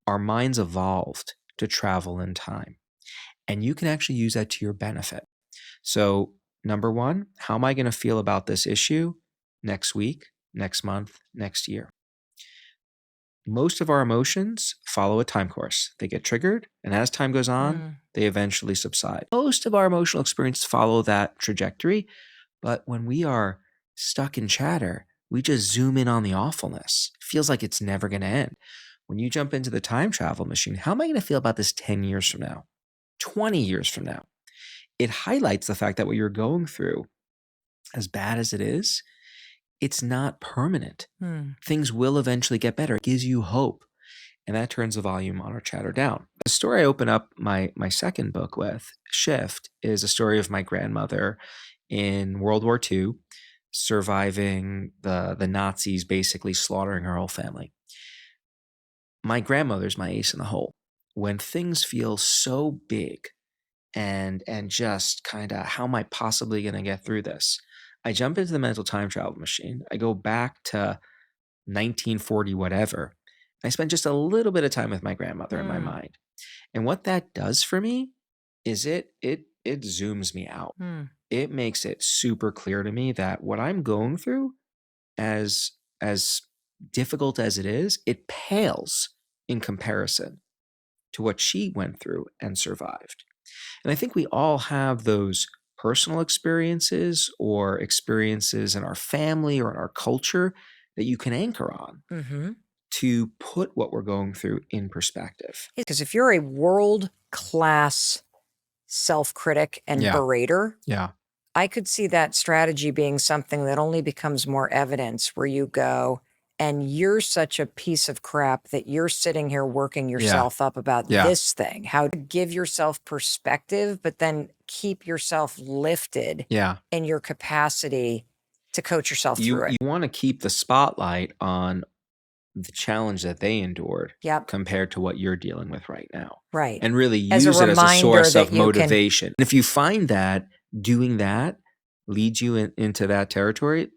our minds evolved to travel in time. And you can actually use that to your benefit. So, number one, how am I going to feel about this issue next week, next month, next year? Most of our emotions follow a time course. They get triggered, and as time goes on, they eventually subside. Most of our emotional experiences follow that trajectory, but when we are stuck in chatter, we just zoom in on the awfulness. It feels like it's never going to end. When you jump into the time travel machine, how am I going to feel about this 10 years from now, 20 years from now? It highlights the fact that what you're going through, as bad as it is, it's not permanent. Things will eventually get better. It gives you hope. And that turns the volume on our chatter down. The story I open up my second book with, Shift, is a story of my grandmother in World War II, surviving the Nazis basically slaughtering her whole family. My grandmother's my ace in the hole. When things feel so big and just kind of, how am I possibly going to get through this? I jump into the mental time travel machine. I go back to 1940 whatever. I spend just a little bit of time with my grandmother in my mind. And what that does for me is it zooms me out. It makes it super clear to me that what I'm going through, as difficult as it is, it pales in comparison to what she went through and survived. And I think we all have those personal experiences or experiences in our family or in our culture that you can anchor on to put what we're going through in perspective. Because if you're a world-class self-critic and Yeah. berater, Yeah. I could see that strategy being something that only becomes more evidence, where you go, and you're such a piece of crap that you're sitting here working yourself up about this thing. How to give yourself perspective, but then keep yourself lifted Yeah. in your capacity to coach yourself through it. You want to keep the spotlight on the challenge that they endured compared to what you're dealing with right now. Right. And really As a use it as a reminder source that of you can- motivation. And if you find that doing that leads you into that territory,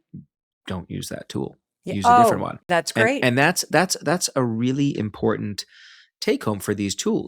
don't use that tool. Use a different one. That's great. And that's a really important take home for these tools.